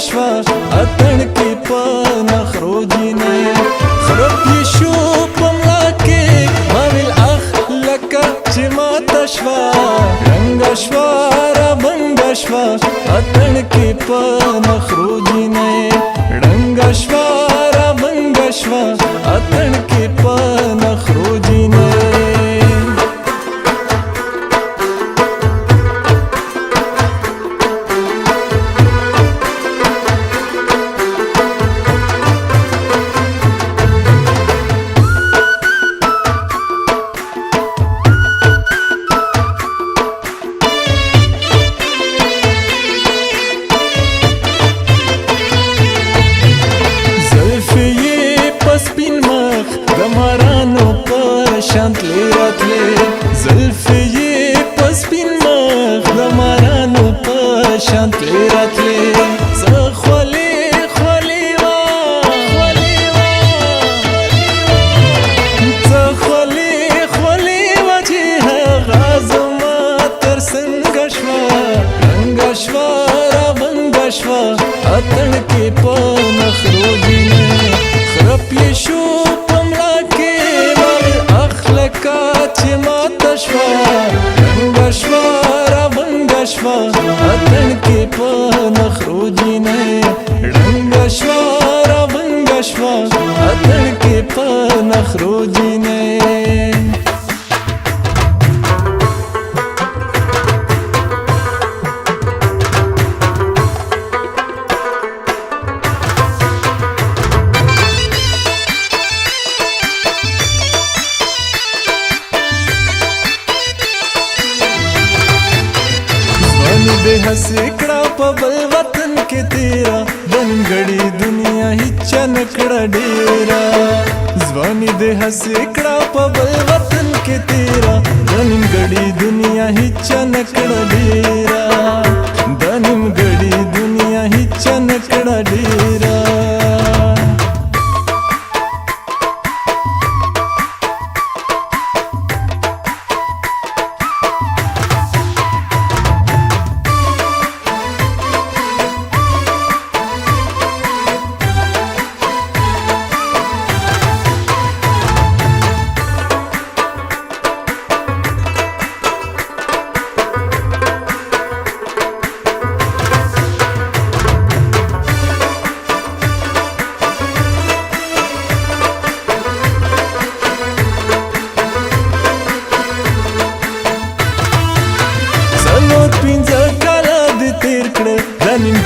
شوا اتن کې په نخرو جینې خراب یې شو په ملا کې ما ویل اخ لکه چې ماته شوا رنګ شوا را بنګ شوا اتن کې په نخرو جینې رنګ شوا را بنګ شوا اتن کې په نخرو جینې شانت لیراتلی زلفی پس بین مخ دمارانو پا شانت لیراتلی زخوالی خوالی وا زخوالی خوالی وا چی غازما ترسنگ شوا رنگ شوا را بنگ شوا اتن کی پا نخرو جینے خرپی شو پملا کی چې ماته شوا رنګ شوا را بنګ شوا اتن کې په نخرو جینې رنګ شوا را بنګ شوا اتن کې په نخرو جینې दे हंसी कड़ा पबल वतन के तेरा बनगड़ी दुनिया ही चनकड़ा डेरा जवानी दे हंसी कड़ा पबल वतन के तेरा बनगड़ी दुनिया ही चनकड़ा डेरा बनगड़ी दुनिया ही चनकड़ा डेरा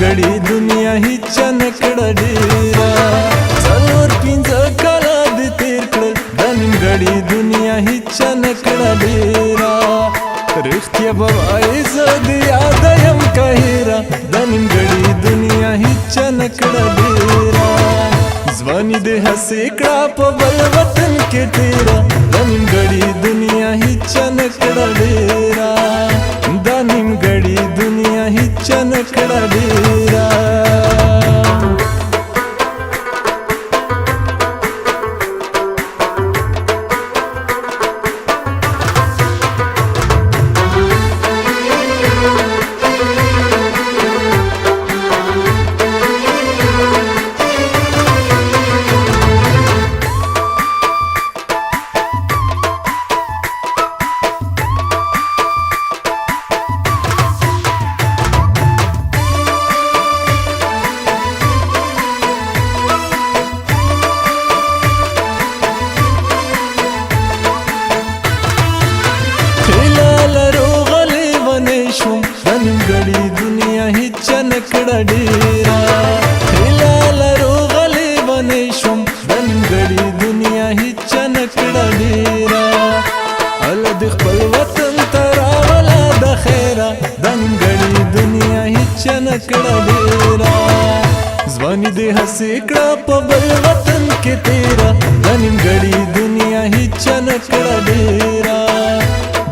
गड़ी दुनिया ही चनकड़ा डेरा څلور پنځه کاله د تیر کړل د نیمګړې دنیا هیڅ چنکړه ډېره رښتیا به وایې زه د یاده یم که هېره د نیمګړې دنیا هیڅ چنکړه ډېره ځواني دې هسې کړه په بل وطن کې تېره د نیمګړې دنیا هیڅ چنکړه ډېره د نیمګړې دنیا هیڅ چنکړه ډېره نیمګړې دنیا هیڅ چنکړه ډېره هیله لرو غلیبانې شوم د نیمګړې دنیا هیڅ چنکړه ډېره هله دې خپل وطن ته راوله د خیره د نیمګړې دنیا هیڅ چنکړه ډېره ځواني دې هسې کړه په بل وطن کې تېره د نیمګړې دنیا هیڅ چنکړه ډېره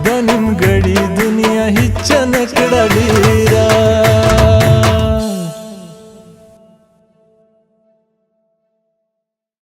د نیمګړې دنیا هیڅ چنکړه ډېره